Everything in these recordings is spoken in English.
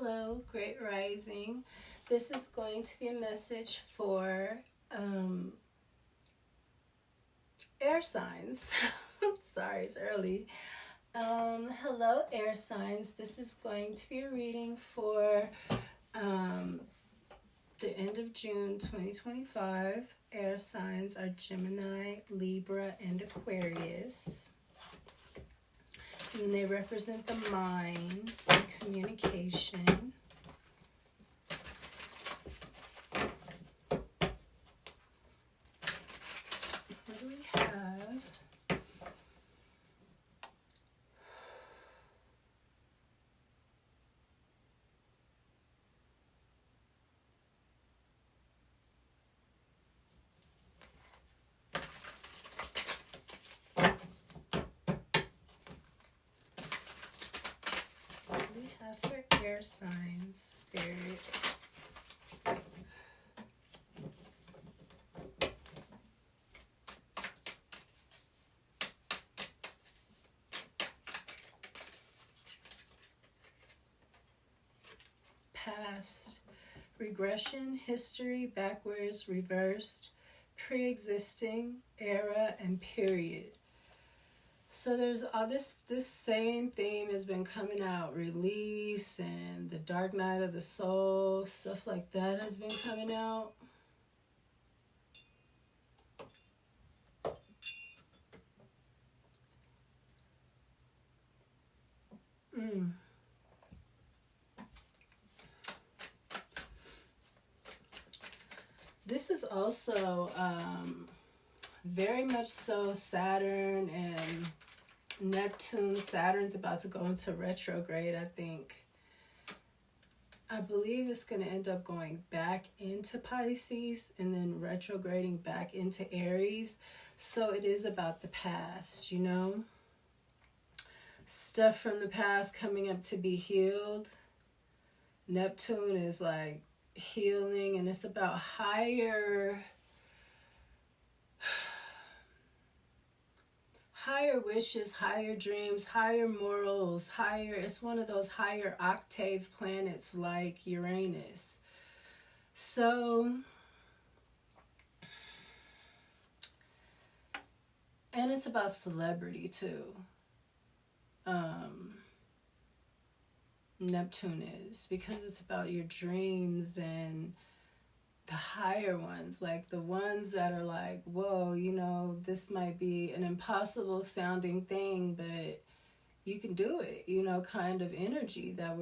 Hello, Great Rising. This is going to be a message for air signs. Sorry, it's early. Hello, air signs. This is going to be a reading for the end of June 2025. Air signs are Gemini, Libra, and Aquarius. And they represent the mind and communication. What do we have? For air signs, Spirit. Past, regression, history, backwards, reversed, pre-existing, era, and period. So there's all this same theme has been coming out, release and the dark night of the soul, stuff like that has been coming out. This is also very much so Saturn and Neptune. Saturn's about to go into retrograde, I think. I believe it's going to end up going back into Pisces and then retrograding back into Aries. So it is about the past, you know? Stuff from the past coming up to be healed. Neptune is like healing, and it's about higher wishes, higher dreams, higher morals, it's one of those higher octave planets like Uranus. So, and it's about celebrity too. Neptune is, because it's about your dreams and the higher ones, like the ones that are like, whoa, you know, this might be an impossible sounding thing, but you can do it, you know, kind of energy that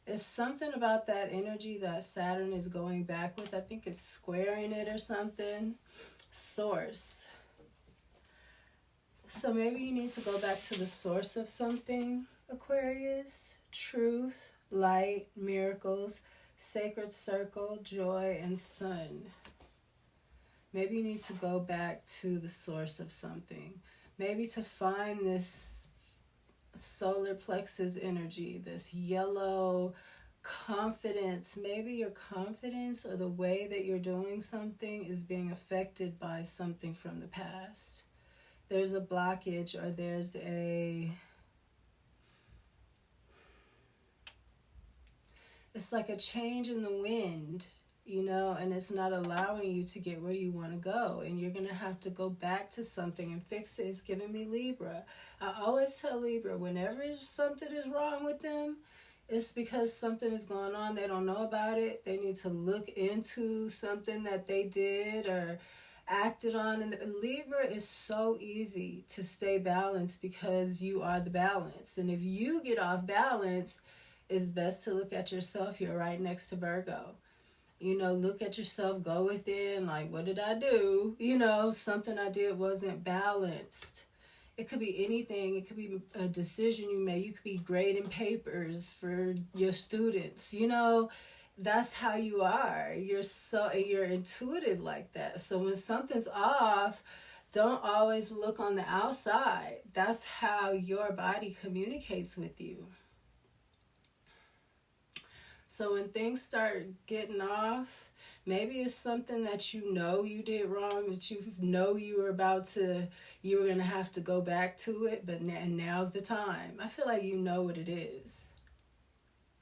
it's something about that energy that Saturn is going back with. I think it's squaring it or something. Source. So maybe you need to go back to the source of something, Aquarius. Truth, light, miracles, sacred circle, joy, and sun. Maybe you need to go back to the source of something. Maybe to find this solar plexus energy, this yellow confidence. Maybe your confidence or the way that you're doing something is being affected by something from the past. There's a blockage, or there's it's like a change in the wind, you know, and it's not allowing you to get where you want to go. And you're going to have to go back to something and fix it. It's giving me Libra. I always tell Libra, whenever something is wrong with them, it's because something is going on. They don't know about it. They need to look into something that they did or acted on. And Libra is so easy to stay balanced because you are the balance. And if you get off balance, it's best to look at yourself. You're right next to Virgo. You know, look at yourself, go within, like, what did I do? You know, something I did wasn't balanced. It could be anything. It could be a decision you made. You could be grading papers for your students. You know, that's how you are. You're intuitive like that. So when something's off, don't always look on the outside. That's how your body communicates with you. So when things start getting off, maybe it's something that you know you did wrong, that you know you were going to have to go back to it, but now's the time. I feel like you know what it is.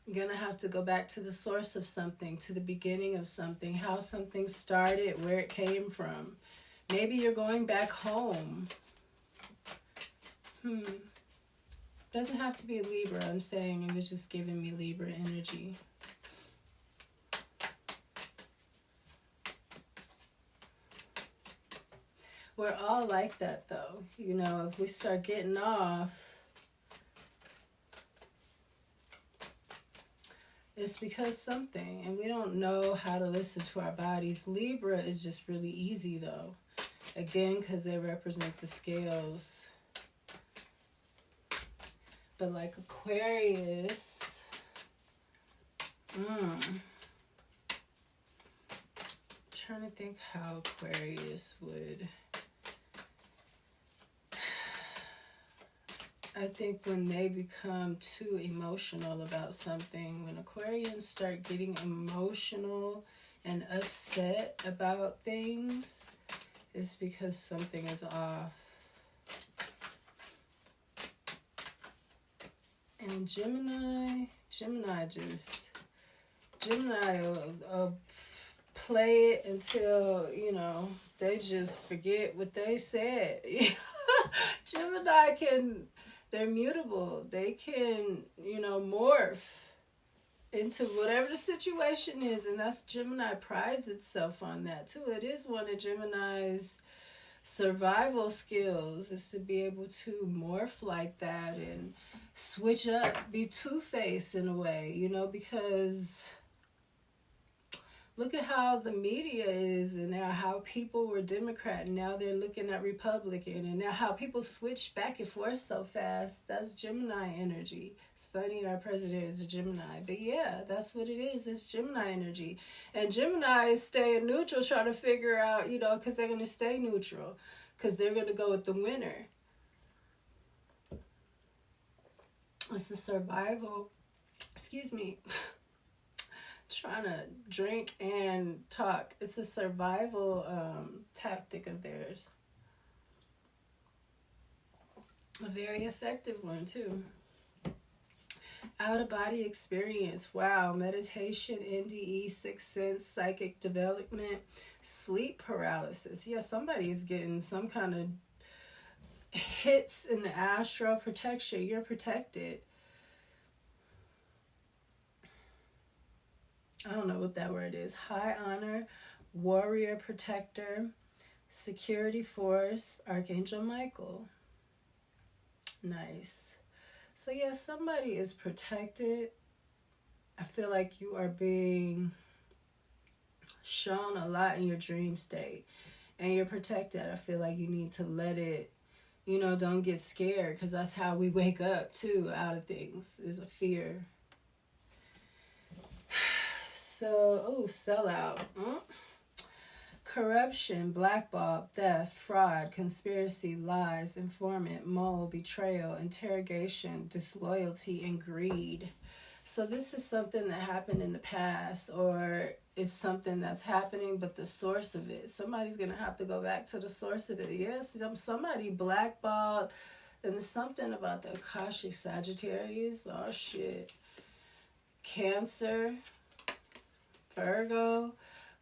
You're going to have to go back to the source of something, to the beginning of something, how something started, where it came from. Maybe you're going back home. Doesn't have to be a Libra, I'm saying. It was just giving me Libra energy. We're all like that, though. You know, if we start getting off, it's because something, and we don't know how to listen to our bodies. Libra is just really easy, though. Again, because they represent the scales. But like Aquarius, trying to think how Aquarius would. I think when they become too emotional about something, when Aquarians start getting emotional and upset about things, it's because something is off. And Gemini will play it until, you know, they just forget what they said. Gemini they're mutable. They can, you know, morph into whatever the situation is. And that's, Gemini prides itself on that too. It is one of Gemini's survival skills, is to be able to morph like that and switch up, be two-faced in a way, you know, because look at how the media is, and now how people were Democrat and now they're looking at Republican, and now how people switch back and forth so fast. That's Gemini energy. It's funny our president is a Gemini, but yeah, that's what it is. It's Gemini energy. And Gemini is staying neutral, trying to figure out, you know, because they're going to stay neutral, because they're going to go with the winner. It's the survival, excuse me, trying to drink and talk. It's a survival tactic of theirs. A very effective one too. Out-of-body experience. Wow. Meditation, NDE, sixth sense, psychic development, sleep paralysis. Yeah, somebody is getting some kind of hits in the astral protection. You're protected. I don't know what that word is. High honor, warrior protector, security force, Archangel Michael. Nice. So yeah, somebody is protected. I feel like you are being shown a lot in your dream state, and you're protected. I feel like you need to let it, you know, don't get scared, because that's how we wake up too, out of things, is a fear. So, sellout. Corruption, blackball, theft, fraud, conspiracy, lies, informant, mole, betrayal, interrogation, disloyalty, and greed. So this is something that happened in the past, or it's something that's happening, but the source of it. Somebody's going to have to go back to the source of it. Yes, somebody blackballed, and there's something about the Akashic Sagittarius. Oh, shit. Cancer, Virgo.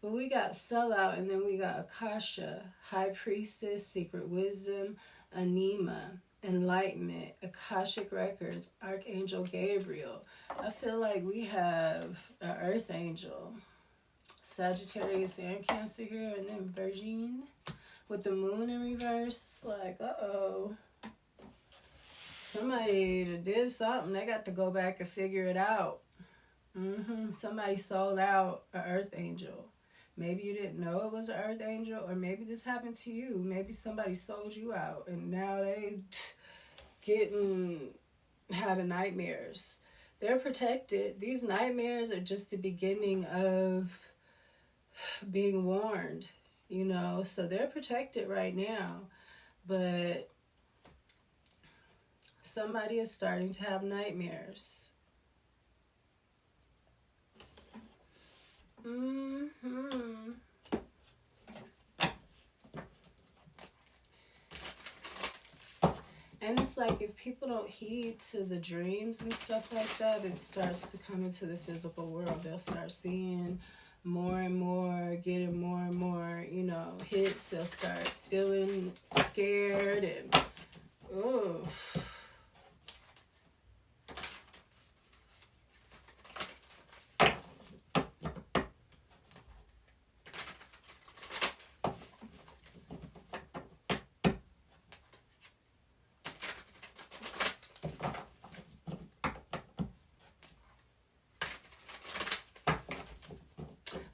But we got sellout, and then we got Akasha, High Priestess, Secret Wisdom, Anima, Enlightenment, Akashic Records, Archangel Gabriel. I feel like we have an Earth Angel, Sagittarius and Cancer here, and then Virgin with the moon in reverse. It's like, uh-oh. Somebody did something. They got to go back and figure it out. Somebody sold out an Earth Angel. Maybe you didn't know it was an Earth Angel, or maybe this happened to you. Maybe somebody sold you out, and now they having nightmares. They're protected. These nightmares are just the beginning of being warned, you know. So they're protected right now, but somebody is starting to have nightmares. And it's like if people don't heed to the dreams and stuff like that, it starts to come into the physical world. They'll start seeing more and more, getting more and more, you know, hits. They'll start feeling scared and, oh.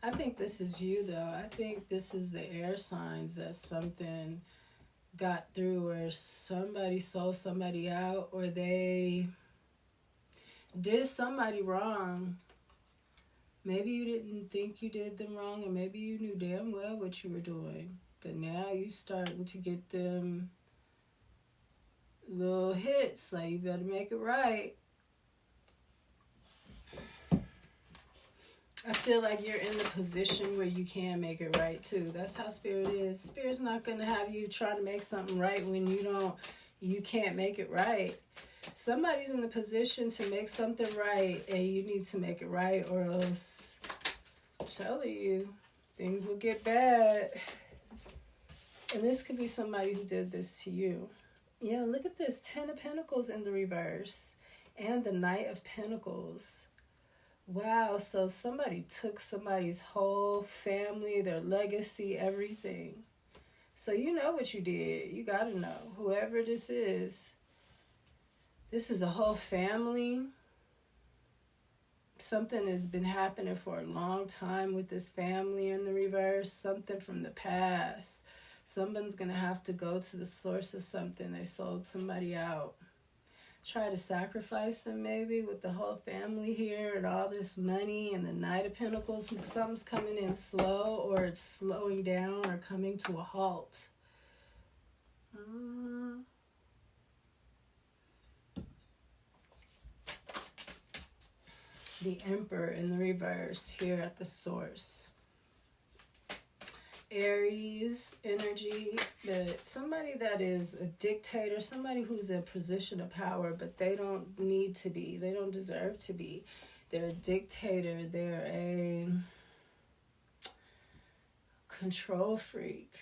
I think this is you, though. I think this is the air signs that something got through, where somebody sold somebody out, or they did somebody wrong. Maybe you didn't think you did them wrong, and maybe you knew damn well what you were doing. But now you starting to get them little hits, like you better make it right. I feel like you're in the position where you can make it right, too. That's how Spirit is. Spirit's not going to have you try to make something right when you can't make it right. Somebody's in the position to make something right, and you need to make it right, or else, I'm telling you, things will get bad. And this could be somebody who did this to you. Yeah, look at this. 10 of Pentacles in the reverse, and the Knight of Pentacles. Wow, so somebody took somebody's whole family, their legacy, everything. So you know what you did. You got to know. Whoever this is a whole family. Something has been happening for a long time with this family in the reverse. Something from the past. Someone's going to have to go to the source of something. They sold somebody out. Try to sacrifice them maybe with the whole family here and all this money and the Knight of Pentacles. Something's coming in slow, or it's slowing down or coming to a halt. The Emperor in the reverse here at the source. Aries energy, but somebody that is a dictator, somebody who's in a position of power, but they don't need to be. They don't deserve to be. They're a dictator. They're a control freak.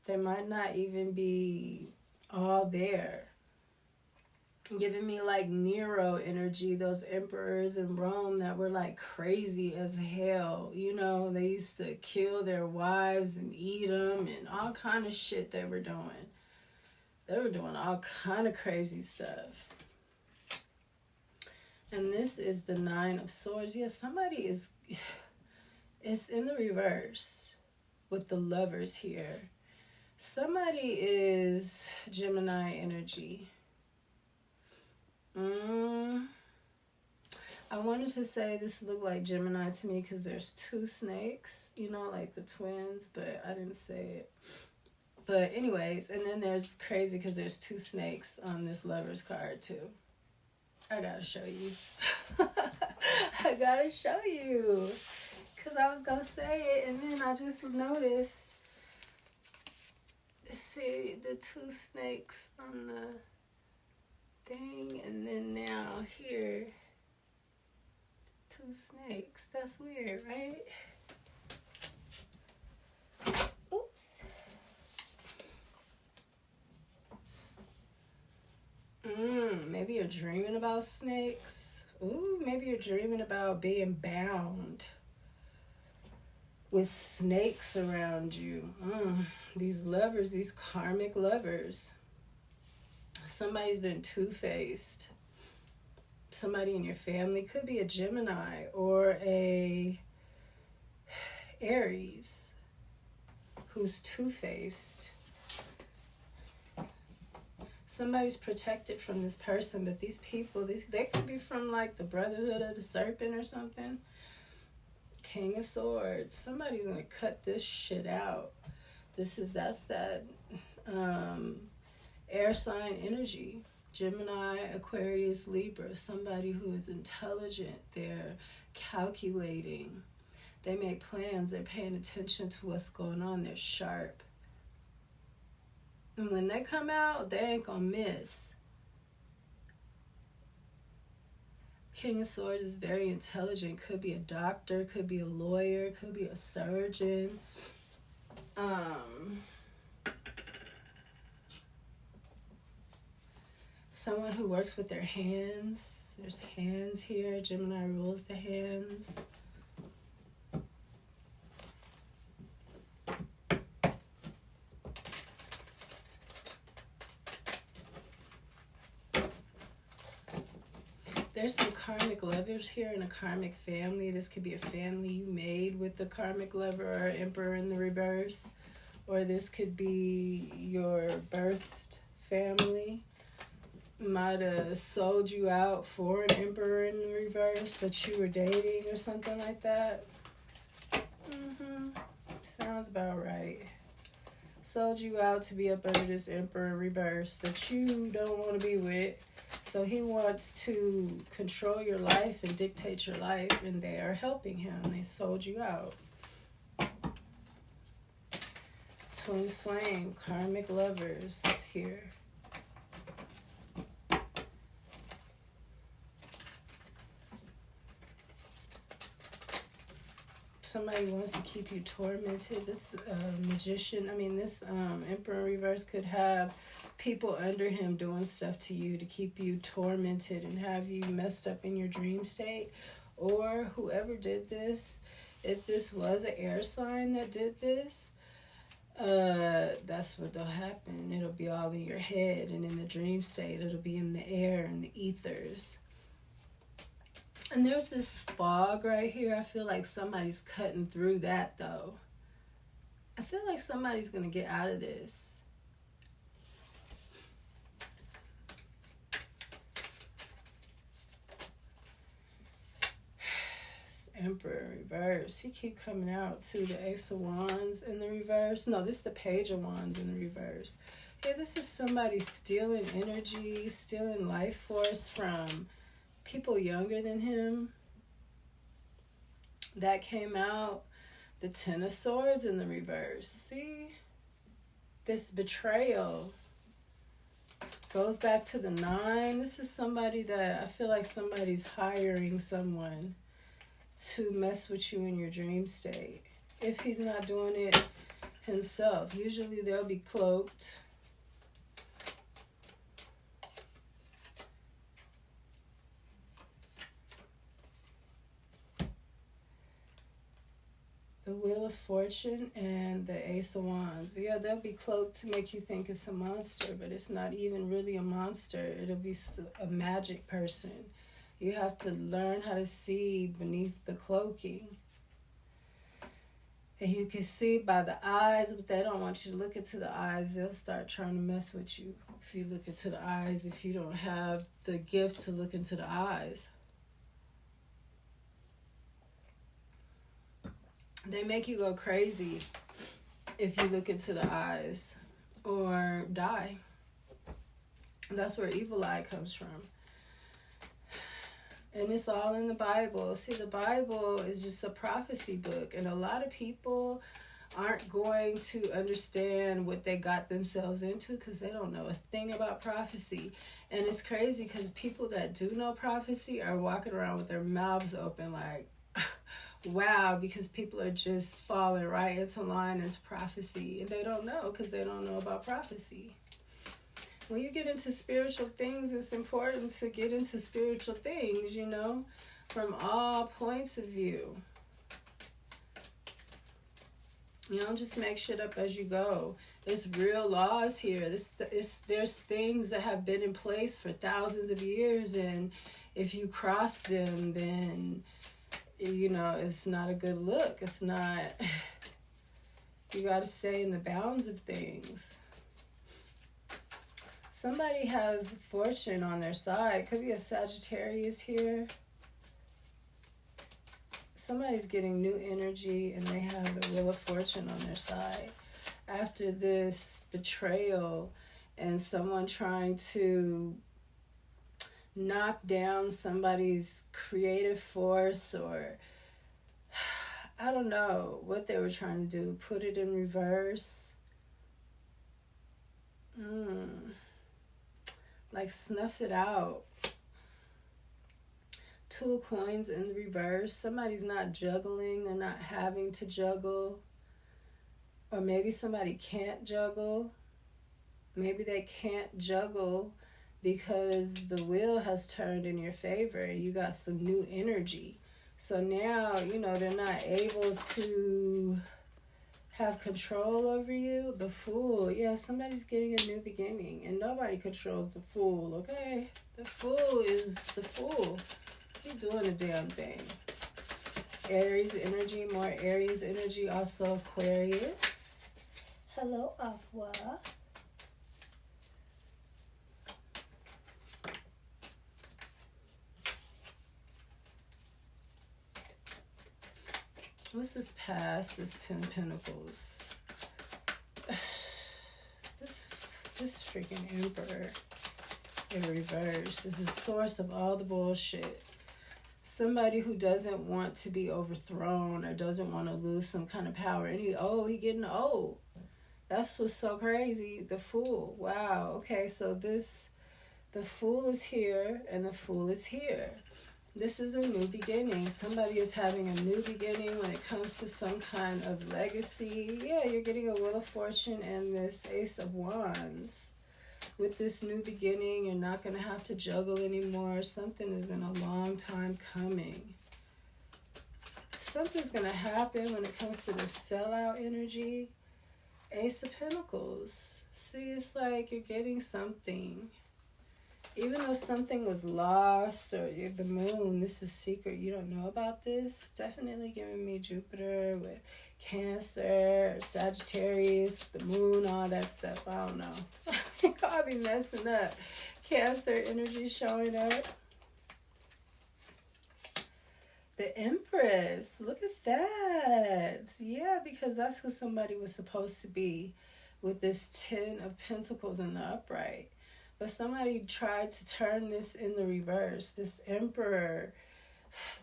They might not even be all there. Giving me like Nero energy, those emperors in Rome that were like crazy as hell. You know, they used to kill their wives and eat them and all kind of shit they were doing. They were doing all kind of crazy stuff. And this is the Nine of Swords. Yes, somebody is, it's in the reverse with the Lovers here. Somebody is Gemini energy. I wanted to say this looked like Gemini to me because there's two snakes, you know, like the twins, but I didn't say it. But anyways, and then there's crazy because there's two snakes on this Lover's card too. I gotta show you. I gotta show you. Because I was gonna say it and then I just noticed. See the two snakes on the thing, and then now here, two snakes. That's weird, right? Oops. Maybe you're dreaming about snakes. Ooh, maybe you're dreaming about being bound with snakes around you. These lovers, these karmic lovers. Somebody's been two-faced. Somebody in your family could be a Gemini or a Aries who's two-faced. Somebody's protected from this person, but these people, they could be from like the Brotherhood of the Serpent or something. King of Swords. Somebody's gonna cut this shit out. That's that air sign energy. Gemini, Aquarius, Libra. Somebody who is intelligent. They're calculating. They make plans. They're paying attention to what's going on. They're sharp. And when they come out, they ain't gonna miss. King of Swords is very intelligent. Could be a doctor, could be a lawyer, could be a surgeon. Someone who works with their hands. There's hands here. Gemini rules the hands. There's some karmic lovers here in a karmic family. This could be a family you made with the karmic lover or emperor in the reverse. Or this could be your birthed family. Might have sold you out for an emperor in the reverse that you were dating or something like that. Sounds about right. Sold you out to be up under this emperor in reverse that you don't want to be with. So he wants to control your life and dictate your life, and they are helping him. They sold you out. Twin flame, karmic lovers here. Somebody wants to keep you tormented. This magician, this emperor reverse could have people under him doing stuff to you to keep you tormented and have you messed up in your dream state. Or whoever did this, if this was an air sign that did this, that's what will happen. It'll be all in your head, and in the dream state it'll be in the air and the ethers. And there's this fog right here. I feel like somebody's cutting through that, though. I feel like somebody's going to get out of this. Emperor reverse. He keep coming out to the Ace of Wands in the reverse. No, this is the Page of Wands in the reverse. Yeah, this is somebody stealing energy, stealing life force from people younger than him. That came out. The Ten of Swords in the reverse. See? This betrayal goes back to the 9. This is somebody that I feel like somebody's hiring someone to mess with you in your dream state. If he's not doing it himself. Usually they'll be cloaked. The Wheel of Fortune and the Ace of Wands. Yeah, they'll be cloaked to make you think it's a monster, but it's not even really a monster. It'll be a magic person. You have to learn how to see beneath the cloaking. And you can see by the eyes, but they don't want you to look into the eyes. They'll start trying to mess with you if you look into the eyes, if you don't have the gift to look into the eyes. They make you go crazy if you look into the eyes or die. That's where evil eye comes from. And it's all in the Bible. See, the Bible is just a prophecy book. And a lot of people aren't going to understand what they got themselves into because they don't know a thing about prophecy. And it's crazy because people that do know prophecy are walking around with their mouths open like, wow, because people are just falling right into line into prophecy. And they don't know because they don't know about prophecy. When you get into spiritual things, it's important to get into spiritual things, from all points of view. You don't just make shit up as you go. There's real laws here. There's things that have been in place for thousands of years, and if you cross them, then, it's not a good look. It's not... You got to stay in the bounds of things. Somebody has fortune on their side. Could be a Sagittarius here. Somebody's getting new energy and they have the Wheel of Fortune on their side. After this betrayal and someone trying to knock down somebody's creative force, or I don't know what they were trying to do. Put it in reverse. Like snuff it out. Two of coins in the reverse. Somebody's not juggling. They're not having to juggle. Or maybe somebody can't juggle. Maybe they can't juggle because the wheel has turned in your favor and you got some new energy. So now, you know, they're not able to have control over you. The Fool. Yeah, somebody's getting a new beginning. And nobody controls the Fool, okay? The Fool is the Fool. He's doing a damn thing. Aries energy, more Aries energy. Also Aquarius. Hello, Aqua. What's this past? This 10 Pentacles. This freaking Emperor in reverse is the source of all the bullshit. Somebody who doesn't want to be overthrown or doesn't want to lose some kind of power. And he getting old. That's what's so crazy. The Fool. Wow. Okay, so the Fool is here and the Fool is here. This is a new beginning. Somebody is having a new beginning when it comes to some kind of legacy. Yeah, you're getting a Wheel of Fortune and this Ace of Wands. With this new beginning, you're not going to have to juggle anymore. Something has been a long time coming. Something's going to happen when it comes to the sellout energy. Ace of Pentacles. See, it's like you're getting something. Even though something was lost, or the moon, this is secret, you don't know about this. Definitely giving me Jupiter with Cancer, Sagittarius, the moon, all that stuff. I don't know. I'll be messing up. Cancer energy showing up. The Empress. Look at that. Yeah, because that's who somebody was supposed to be with this 10 of Pentacles in the upright. But somebody tried to turn this in the reverse. This Emperor,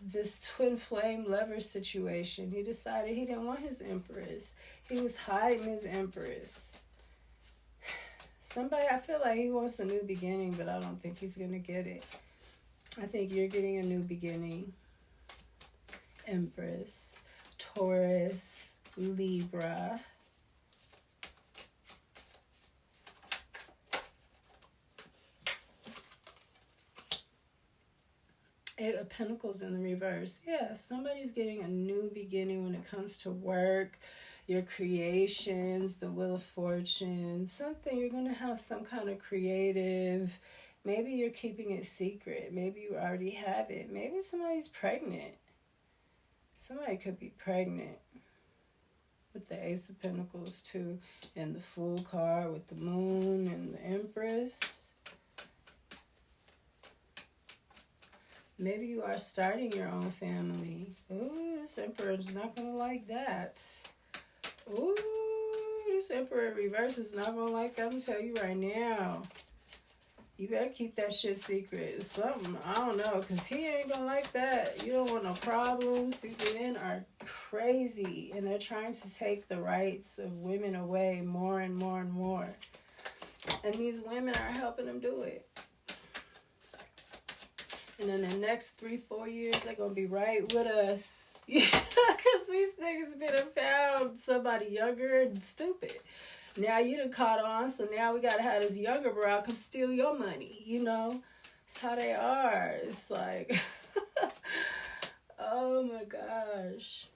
this twin flame lover situation. He decided he didn't want his Empress. He was hiding his Empress. Somebody, I feel like he wants a new beginning, but I don't think he's going to get it. I think you're getting a new beginning. Empress, Taurus, Libra. Eight of Pentacles in the reverse. Yeah, somebody's getting a new beginning when it comes to work, your creations, the Wheel of Fortune, something. You're going to have some kind of creative. Maybe you're keeping it secret. Maybe you already have it. Maybe somebody's pregnant. Somebody could be pregnant with the Ace of Pentacles too, and the Fool card with the moon and the Empress. Maybe you are starting your own family. Ooh, this Emperor is not going to like that. Ooh, this Emperor reverse is not going to like that. I'm going to tell you right now. You better keep that shit secret. It's something, I don't know, because he ain't going to like that. You don't want no problems. These men are crazy, and they're trying to take the rights of women away more and more and more. And these women are helping them do it. And in the next 3-4 years, they're going to be right with us. Because these niggas been found somebody younger and stupid. Now you done caught on, so now we got to have this younger bro come steal your money, you know? It's how they are. It's like, oh my gosh.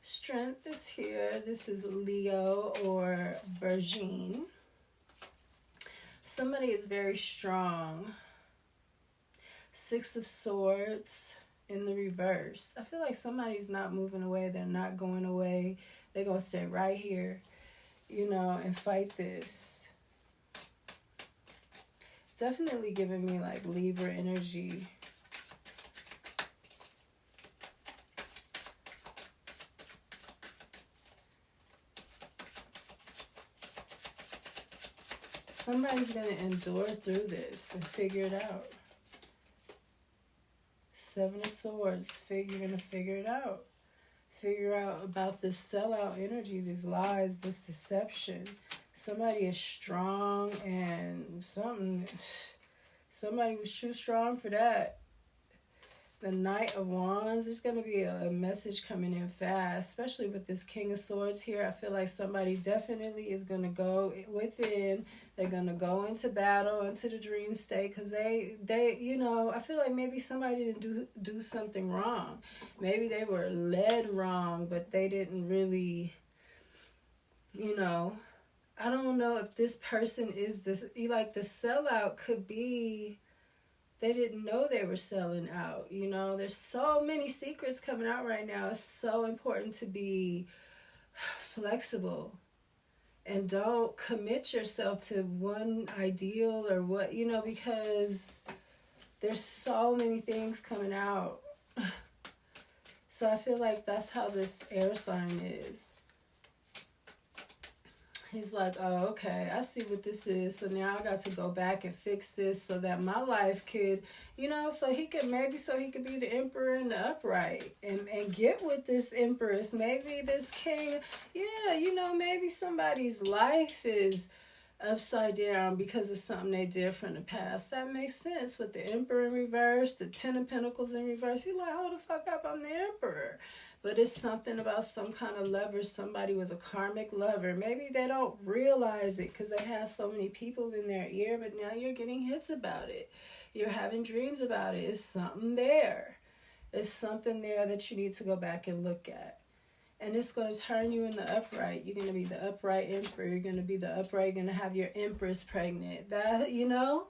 Strength is here. This is Leo or Virgin. Somebody is very strong. Six of Swords in the reverse. I feel like somebody's not moving away. They're not going away. They're going to stay right here, you know, and fight this. Definitely giving me like Libra energy. Somebody's going to endure through this and figure it out. Seven of Swords. You're going to figure it out. Figure out about this sellout energy, these lies, this deception. Somebody is strong, and somebody was too strong for that. The Knight of Wands, there's going to be a message coming in fast, especially with this King of Swords here. I feel like somebody definitely is going to go within. They're going to go into battle, into the dream state, because they, you know, I feel like maybe somebody didn't do something wrong. Maybe they were led wrong, but they didn't really, you know, I don't know if this person is this, like the sellout could be, they didn't know they were selling out. You know, there's so many secrets coming out right now. It's so important to be flexible and don't commit yourself to one ideal or what, you know, because there's so many things coming out. So I feel like that's how this air sign is. He's like, oh, okay, I see what this is. So now I got to go back and fix this so that my life could, you know, so he could be the emperor in the upright and get with this empress. Maybe this king, yeah, you know, maybe somebody's life is upside down because of something they did from the past. That makes sense with the emperor in reverse, the 10 of Pentacles in reverse. He's like, hold the fuck up, I'm the emperor. But it's something about some kind of lover. Somebody was a karmic lover. Maybe they don't realize it because they have so many people in their ear, but now you're getting hits about it. You're having dreams about it. It's something there. It's something there that you need to go back and look at. And it's going to turn you in the upright. You're going to be the upright emperor. You're going to be the upright. You're going to have your empress pregnant. That, you know.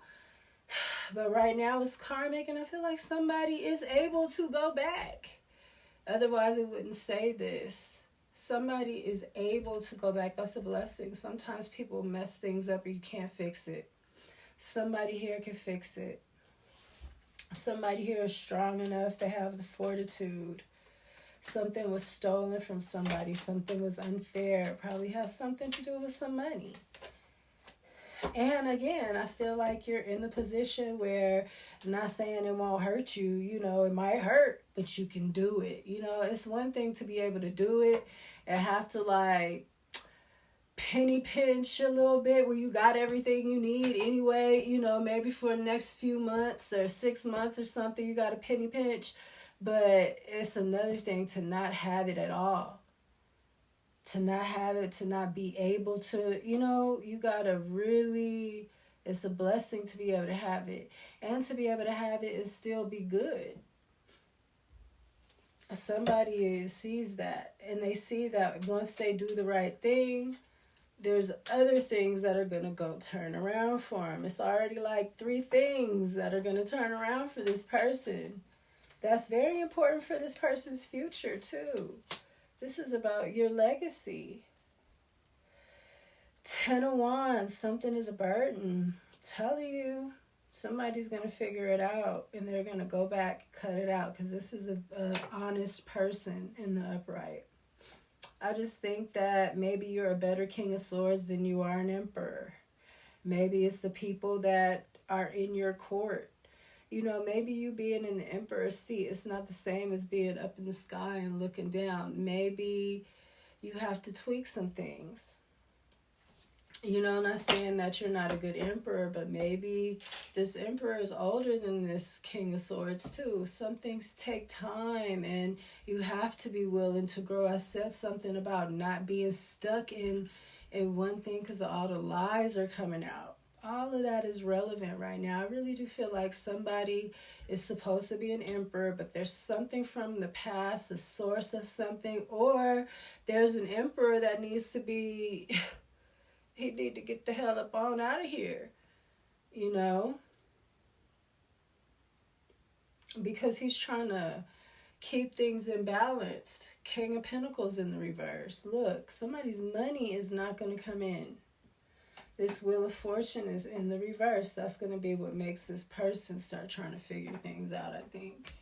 But right now it's karmic, and I feel like somebody is able to go back. Otherwise, it wouldn't say this. Somebody is able to go back. That's a blessing. Sometimes people mess things up and you can't fix it. Somebody here can fix it. Somebody here is strong enough. They have the fortitude. Something was stolen from somebody. Something was unfair. Probably has something to do with some money. And again, I feel like you're in the position where, I'm not saying it won't hurt you, you know, it might hurt, but you can do it. You know, it's one thing to be able to do it and have to like penny pinch a little bit where you got everything you need anyway, you know, maybe for the next few months or 6 months or something, you got a penny pinch. But it's another thing to not have it at all. To not have it, to not be able to, you know, you gotta really, it's a blessing to be able to have it. And to be able to have it and still be good. Somebody sees that, and they see that once they do the right thing, there's other things that are gonna go turn around for them. It's already like 3 things that are gonna turn around for this person. That's very important for this person's future too. This is about your legacy. 10 of Wands, something is a burden. I'm telling you, somebody's going to figure it out and they're going to go back, cut it out, because this is an honest person in the upright. I just think that maybe you're a better King of Swords than you are an Emperor. Maybe it's the people that are in your court. You know, maybe you being in the Emperor's seat, it's not the same as being up in the sky and looking down. Maybe you have to tweak some things. You know, not saying that you're not a good emperor, but maybe this emperor is older than this King of Swords too. Some things take time and you have to be willing to grow. I said something about not being stuck in one thing because all the lies are coming out. All of that is relevant right now. I really do feel like somebody is supposed to be an emperor, but there's something from the past, the source of something, or there's an emperor that needs to be, he need to get the hell up on out of here, you know, because he's trying to keep things in balance. King of Pentacles in the reverse. Look, somebody's money is not going to come in. This Wheel of Fortune is in the reverse. That's going to be what makes this person start trying to figure things out, I think.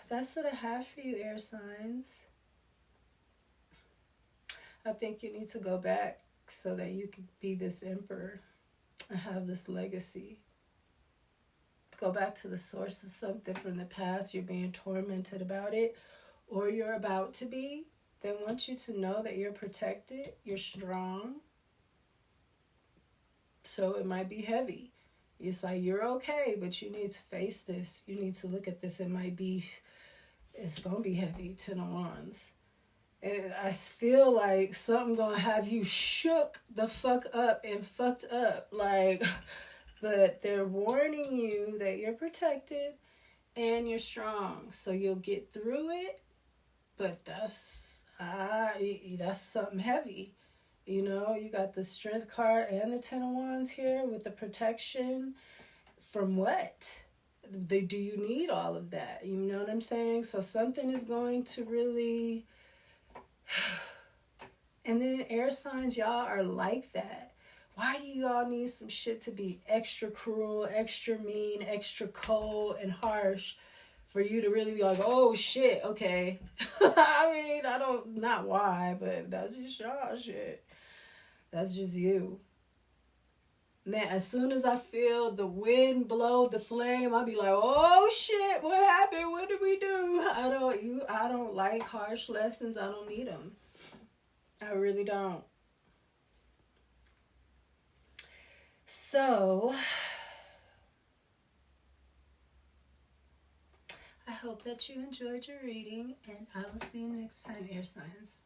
That's what I have for you, air signs. I think you need to go back so that you can be this emperor and have this legacy. Go back to the source of something from the past. You're being tormented about it, or you're about to be. They want you to know that you're protected, you're strong. So it might be heavy. It's like, you're okay, but you need to face this. You need to look at this. It's going to be heavy. 10 of Wands. And I feel like something going to have you shook the fuck up and fucked up. Like, but they're warning you that you're protected and you're strong. So you'll get through it. But that's something heavy. You know, you got the Strength card and the 10 of Wands here with the protection. From what? Do you need all of that? You know what I'm saying? So something is going to really... And then air signs, y'all are like that. Why do y'all need some shit to be extra cruel, extra mean, extra cold and harsh for you to really be like, oh shit, okay. I mean, not why, but that's just y'all shit. That's just you. Man, as soon as I feel the wind blow the flame, I'll be like, oh shit, what happened? What did we do? I don't like harsh lessons. I don't need them. I really don't. So, I hope that you enjoyed your reading, and I will see you next time, air signs.